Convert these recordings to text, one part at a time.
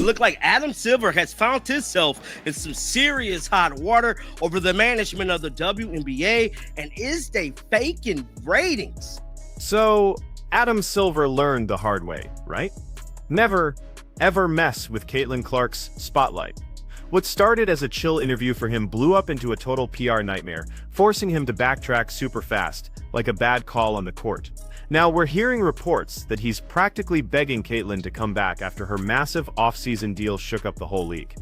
It looked like Adam Silver has found himself in some serious hot water over the management of the WNBA, and is they faking ratings? So, Adam Silver learned the hard way, right? Never, ever mess with Caitlin Clark's spotlight. What started as a chill interview for him blew up into a total PR nightmare, forcing him to backtrack super fast, like a bad call on the court. Now, we're hearing reports that he's practically begging Caitlin to come back after her massive off-season deal shook up the whole league.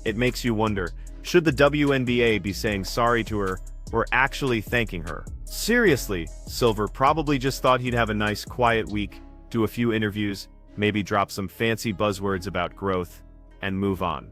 It makes you wonder, should the WNBA be saying sorry to her, or actually thanking her? Seriously, Silver probably just thought he'd have a nice quiet week, do a few interviews, maybe drop some fancy buzzwords about growth, and move on.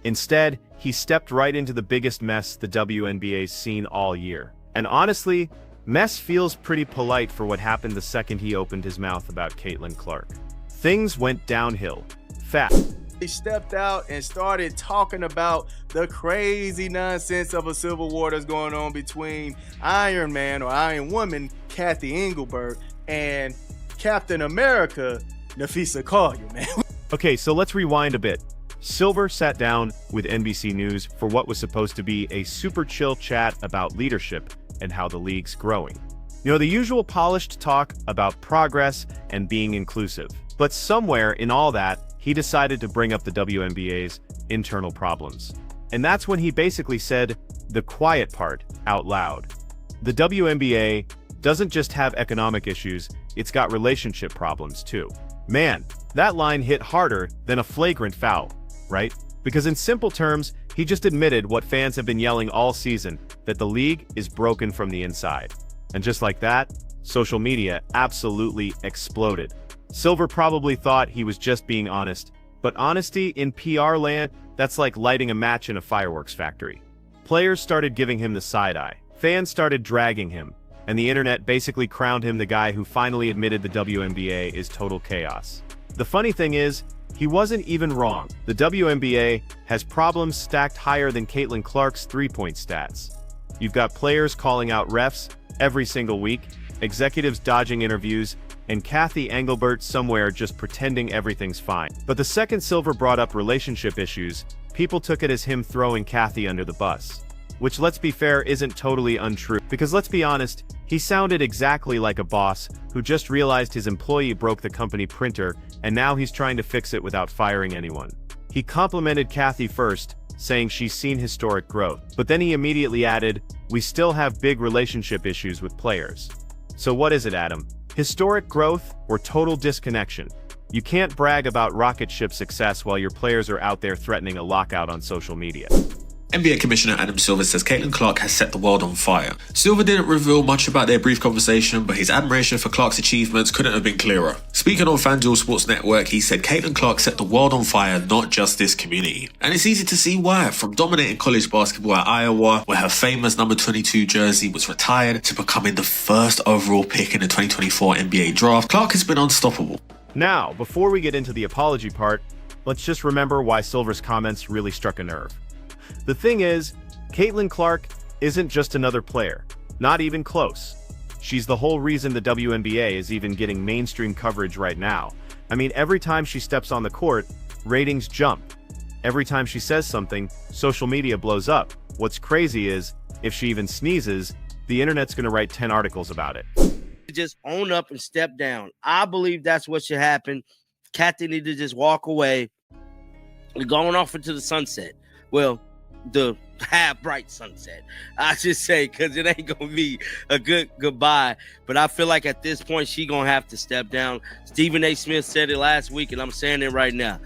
Instead, he stepped right into the biggest mess the WNBA's seen all year. And honestly, mess feels pretty polite for what happened the second he opened his mouth about Caitlin Clark. Things went downhill, fast. He stepped out and started talking about the crazy nonsense of a civil war that's going on between Iron Man or Iron Woman, Kathy Engelbert, and Captain America, Nafisa Collier, man. Okay, so let's rewind a bit. Silver sat down with NBC News for what was supposed to be a super chill chat about leadership and how the league's growing. You know, the usual polished talk about progress and being inclusive. But somewhere in all that, he decided to bring up the WNBA's internal problems. And that's when he basically said the quiet part out loud. The WNBA doesn't just have economic issues, it's got relationship problems too. Man, that line hit harder than a flagrant foul, right? Because in simple terms, he just admitted what fans have been yelling all season, that the league is broken from the inside. And just like that, social media absolutely exploded. Silver probably thought he was just being honest, but honesty in PR land, that's like lighting a match in a fireworks factory. Players started giving him the side eye, fans started dragging him, and the internet basically crowned him the guy who finally admitted the WNBA is total chaos. The funny thing is, he wasn't even wrong. The WNBA has problems stacked higher than Caitlin Clark's three-point stats. You've got players calling out refs every single week, executives dodging interviews, and Kathy Engelbert somewhere just pretending everything's fine. But the second Silver brought up relationship issues, people took it as him throwing Kathy under the bus. Which, let's be fair, isn't totally untrue. Because let's be honest, he sounded exactly like a boss who just realized his employee broke the company printer and now he's trying to fix it without firing anyone. He complimented Kathy first, saying she's seen historic growth. But then he immediately added, "We still have big relationship issues with players." So what is it, Adam? Historic growth or total disconnection? You can't brag about rocket ship success while your players are out there threatening a lockout on social media. NBA Commissioner Adam Silver says Caitlin Clark has set the world on fire. Silver didn't reveal much about their brief conversation, but his admiration for Clark's achievements couldn't have been clearer. Speaking on FanDuel Sports Network, he said Caitlin Clark set the world on fire, not just this community. And it's easy to see why, from dominating college basketball at Iowa, where her famous number 22 jersey was retired, to becoming the first overall pick in the 2024 NBA draft, Clark has been unstoppable. Now, before we get into the apology part, let's just remember why Silver's comments really struck a nerve. The thing is, Caitlin Clark isn't just another player, not even close. She's the whole reason the WNBA is even getting mainstream coverage right now. I mean, every time she steps on the court, ratings jump. Every time she says something, social media blows up. What's crazy is, if she even sneezes, the internet's gonna write 10 articles about it. Just own up and step down. I believe that's what should happen. Kathy need to just walk away. We're going off into the sunset. Well, the half-bright sunset, I should say, because it ain't going to be a good goodbye. But I feel like at this point, she going to have to step down. Stephen A. Smith said it last week, and I'm saying it right now.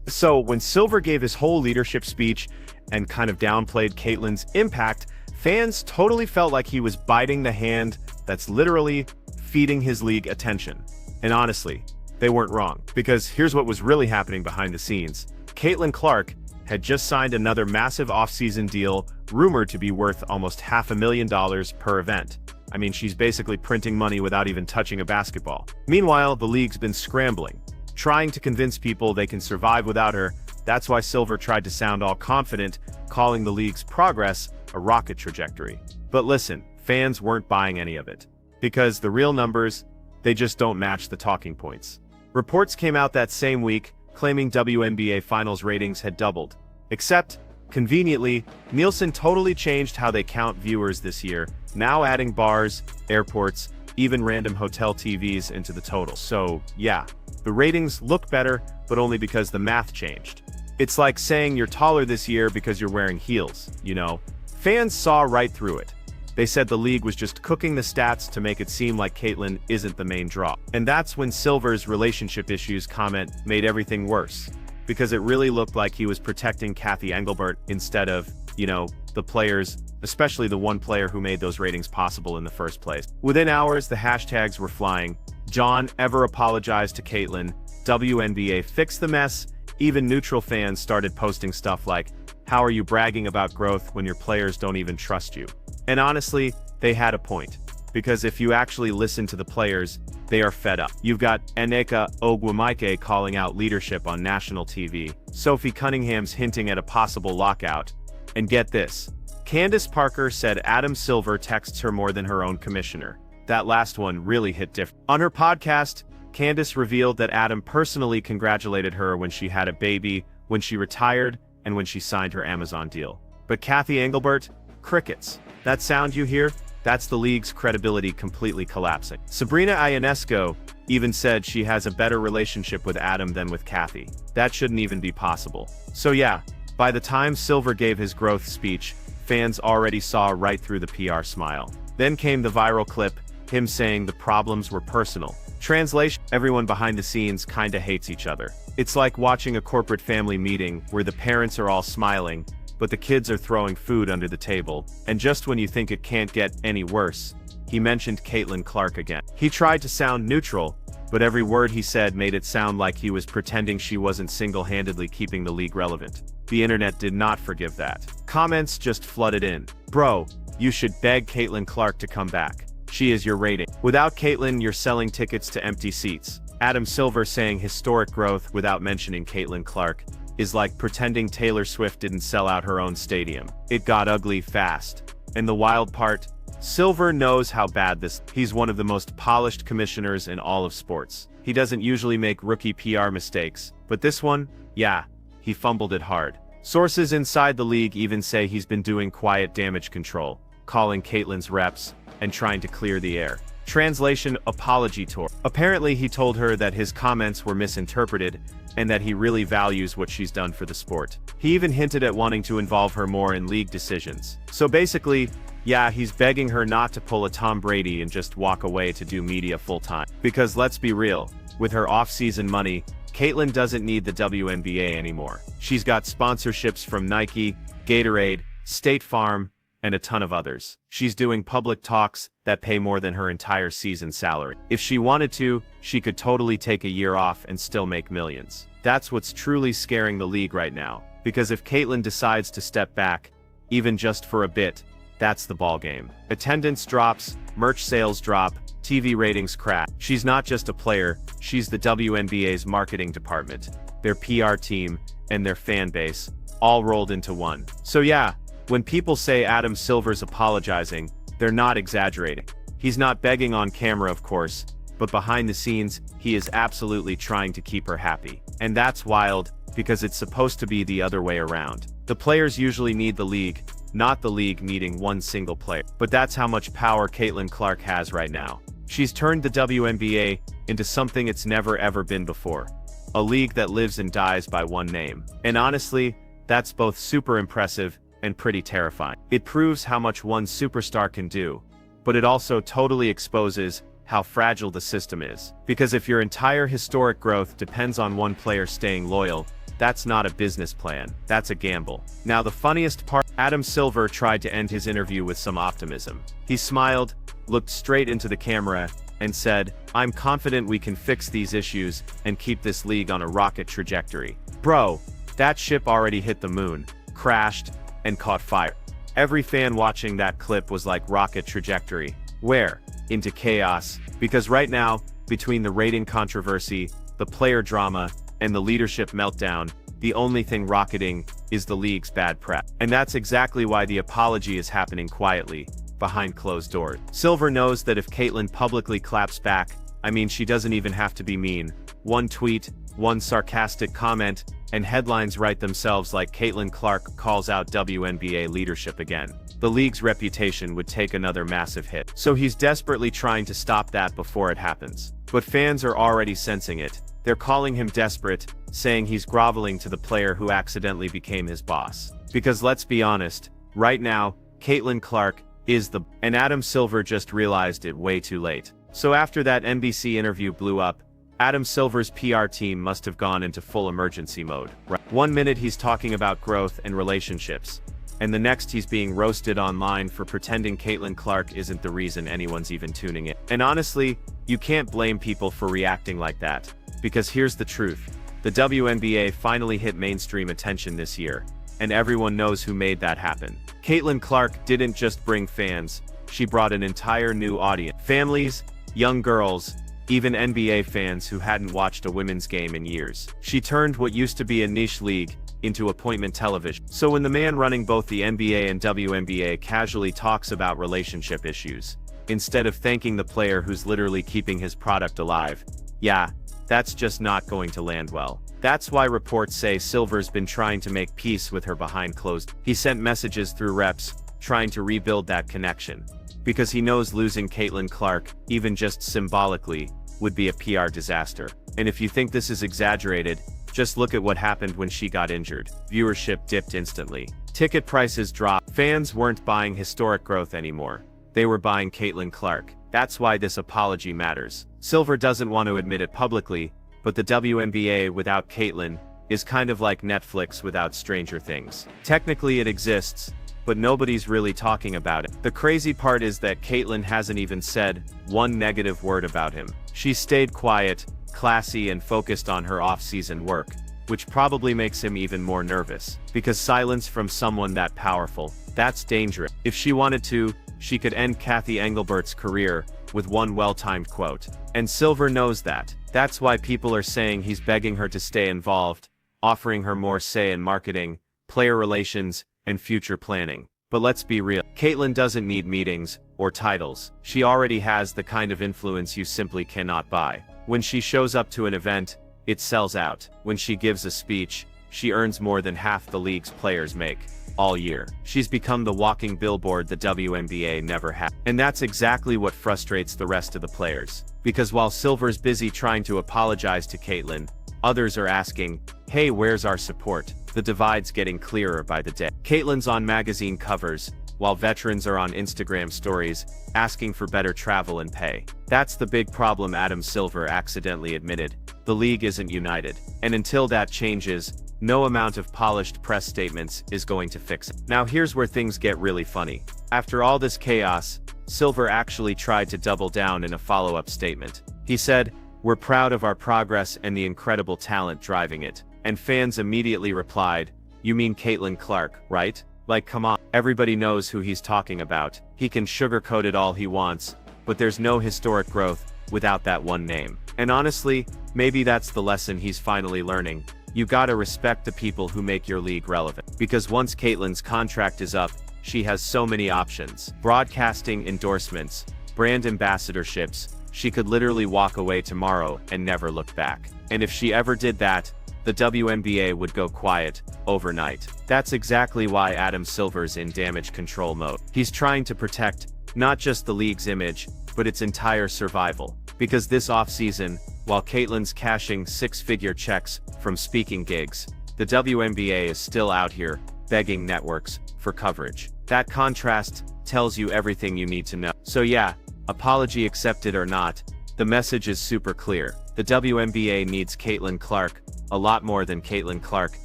So when Silver gave his whole leadership speech and kind of downplayed Caitlin's impact, fans totally felt like he was biting the hand that's literally feeding his league attention. And honestly, they weren't wrong, because here's what was really happening behind the scenes. Caitlin Clark had just signed another massive off-season deal, rumored to be worth almost $500,000 per event. I mean, she's basically printing money without even touching a basketball. Meanwhile, the league's been scrambling, trying to convince people they can survive without her. That's why Silver tried to sound all confident, calling the league's progress a rocket trajectory. But listen, fans weren't buying any of it. Because the real numbers, they just don't match the talking points. Reports came out that same week claiming WNBA Finals ratings had doubled. Except, conveniently, Nielsen totally changed how they count viewers this year, now adding bars, airports, even random hotel TVs into the total. So, yeah, the ratings look better, but only because the math changed. It's like saying you're taller this year because you're wearing heels, you know? Fans saw right through it. They said the league was just cooking the stats to make it seem like Caitlyn isn't the main draw. And that's when Silver's relationship issues comment made everything worse, because it really looked like he was protecting Kathy Engelbert instead of, you know, the players, especially the one player who made those ratings possible in the first place. Within hours, the hashtags were flying. John ever apologized to Caitlyn. WNBA fixed the mess. Even neutral fans started posting stuff like, "How are you bragging about growth when your players don't even trust you?" And honestly, they had a point. Because if you actually listen to the players, they are fed up. You've got Nneka Ogwumike calling out leadership on national TV, Sophie Cunningham's hinting at a possible lockout, and get this, Candace Parker said Adam Silver texts her more than her own commissioner. That last one really hit different. On her podcast, Candace revealed that Adam personally congratulated her when she had a baby, when she retired, and when she signed her Amazon deal. But Kathy Engelbert? Crickets. That sound you hear? That's the league's credibility completely collapsing. Sabrina Ionesco even said she has a better relationship with Adam than with Kathy. That shouldn't even be possible. So yeah, by the time Silver gave his growth speech, fans already saw right through the PR smile. Then came the viral clip, him saying the problems were personal. Translation: everyone behind the scenes kinda hates each other. It's like watching a corporate family meeting where the parents are all smiling, but the kids are throwing food under the table, and just when you think it can't get any worse, he mentioned Caitlin Clark again. He tried to sound neutral, but every word he said made it sound like he was pretending she wasn't single-handedly keeping the league relevant. The internet did not forgive that. Comments just flooded in. "Bro, you should beg Caitlin Clark to come back. She is your rating. Without Caitlin, you're selling tickets to empty seats." Adam Silver saying historic growth without mentioning Caitlin Clark is like pretending Taylor Swift didn't sell out her own stadium. It got ugly fast. And the wild part, Silver knows how bad this. He's one of the most polished commissioners in all of sports. He doesn't usually make rookie PR mistakes, but this one, yeah, he fumbled it hard. Sources inside the league even say he's been doing quiet damage control, calling Caitlyn's reps, and trying to clear the air. Translation: apology tour. Apparently he told her that his comments were misinterpreted, and that he really values what she's done for the sport. He even hinted at wanting to involve her more in league decisions. So basically, yeah, he's begging her not to pull a Tom Brady and just walk away to do media full-time. Because let's be real, with her off-season money, Caitlyn doesn't need the WNBA anymore. She's got sponsorships from Nike, Gatorade, State Farm, and a ton of others. She's doing public talks that pay more than her entire season salary. If she wanted to, she could totally take a year off and still make millions. That's what's truly scaring the league right now. Because if Caitlyn decides to step back, even just for a bit, that's the ballgame. Attendance drops, merch sales drop, TV ratings crash. She's not just a player, she's the WNBA's marketing department, their PR team, and their fan base, all rolled into one. So yeah, when people say Adam Silver's apologizing, they're not exaggerating. He's not begging on camera, of course, but behind the scenes, he is absolutely trying to keep her happy. And that's wild, because it's supposed to be the other way around. The players usually need the league, not the league needing one single player. But that's how much power Caitlin Clark has right now. She's turned the WNBA into something it's never ever been before. A league that lives and dies by one name. And honestly, that's both super impressive and pretty terrifying. It proves how much one superstar can do, but it also totally exposes how fragile the system is. Because if your entire historic growth depends on one player staying loyal, that's not a business plan, that's a gamble. Now the funniest part, Adam Silver tried to end his interview with some optimism. He smiled, looked straight into the camera, and said, "I'm confident we can fix these issues and keep this league on a rocket trajectory." Bro, that ship already hit the moon, crashed, and caught fire. Every fan watching that clip was like, rocket trajectory. Where? Into chaos. Because right now, between the rating controversy, the player drama, and the leadership meltdown, the only thing rocketing is the league's bad prep. And that's exactly why the apology is happening quietly, behind closed doors. Silver knows that if Caitlyn publicly claps back, I mean, she doesn't even have to be mean. One tweet, one sarcastic comment, and headlines write themselves like Caitlin Clark calls out WNBA leadership again. The league's reputation would take another massive hit. So he's desperately trying to stop that before it happens. But fans are already sensing it. They're calling him desperate, saying he's groveling to the player who accidentally became his boss. Because let's be honest, right now, Caitlin Clark is and Adam Silver just realized it way too late. So after that NBC interview blew up, Adam Silver's PR team must have gone into full emergency mode. Right? 1 minute he's talking about growth and relationships, and the next he's being roasted online for pretending Caitlin Clark isn't the reason anyone's even tuning in. And honestly, you can't blame people for reacting like that, because here's the truth. The WNBA finally hit mainstream attention this year, and everyone knows who made that happen. Caitlin Clark didn't just bring fans, she brought an entire new audience. Families, young girls, even NBA fans who hadn't watched a women's game in years. She turned what used to be a niche league into appointment television. So when the man running both the NBA and WNBA casually talks about relationship issues, instead of thanking the player who's literally keeping his product alive, yeah, that's just not going to land well. That's why reports say Silver's been trying to make peace with her behind closed. He sent messages through reps, trying to rebuild that connection. Because he knows losing Caitlin Clark, even just symbolically, would be a PR disaster. And if you think this is exaggerated, just look at what happened when she got injured. Viewership dipped instantly. Ticket prices dropped. Fans weren't buying historic growth anymore. They were buying Caitlin Clark. That's why this apology matters. Silver doesn't want to admit it publicly, but the WNBA without Caitlin is kind of like Netflix without Stranger Things. Technically it exists, but nobody's really talking about it. The crazy part is that Caitlin hasn't even said one negative word about him. She stayed quiet, classy, and focused on her off-season work, which probably makes him even more nervous. Because silence from someone that powerful, that's dangerous. If she wanted to, she could end Cathy Engelbert's career with one well-timed quote. And Silver knows that. That's why people are saying he's begging her to stay involved, offering her more say in marketing, player relations, and future planning. But let's be real. Caitlin doesn't need meetings or titles. She already has the kind of influence you simply cannot buy. When she shows up to an event, it sells out. When she gives a speech, she earns more than half the league's players make all year. She's become the walking billboard the WNBA never had. And that's exactly what frustrates the rest of the players. Because while Silver's busy trying to apologize to Caitlin, others are asking, hey, where's our support? The divide's getting clearer by the day. Caitlin's on magazine covers, while veterans are on Instagram stories, asking for better travel and pay. That's the big problem Adam Silver accidentally admitted. The league isn't united. And until that changes, no amount of polished press statements is going to fix it. Now here's where things get really funny. After all this chaos, Silver actually tried to double down in a follow-up statement. He said, "We're proud of our progress and the incredible talent driving it." And fans immediately replied, "You mean Caitlin Clark, right? Like, come on." Everybody knows who he's talking about. He can sugarcoat it all he wants, but there's no historic growth without that one name. And honestly, maybe that's the lesson he's finally learning. You gotta respect the people who make your league relevant. Because once Caitlin's contract is up, she has so many options. Broadcasting endorsements, brand ambassadorships, she could literally walk away tomorrow and never look back. And if she ever did that, the WNBA would go quiet overnight. That's exactly why Adam Silver's in damage control mode. He's trying to protect not just the league's image, but its entire survival. Because this offseason, while Caitlin's cashing six-figure checks from speaking gigs, the WNBA is still out here begging networks for coverage. That contrast tells you everything you need to know. So yeah, apology accepted or not, the message is super clear. The WNBA needs Caitlin Clark a lot more than Caitlin Clark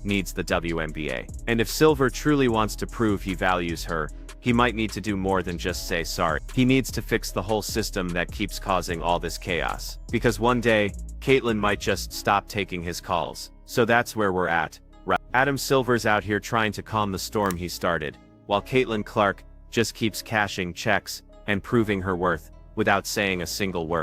needs the WNBA. And if Silver truly wants to prove he values her, he might need to do more than just say sorry. He needs to fix the whole system that keeps causing all this chaos. Because one day, Caitlin might just stop taking his calls. So that's where we're at. Right. Adam Silver's out here trying to calm the storm he started, while Caitlin Clark just keeps cashing checks and proving her worth without saying a single word.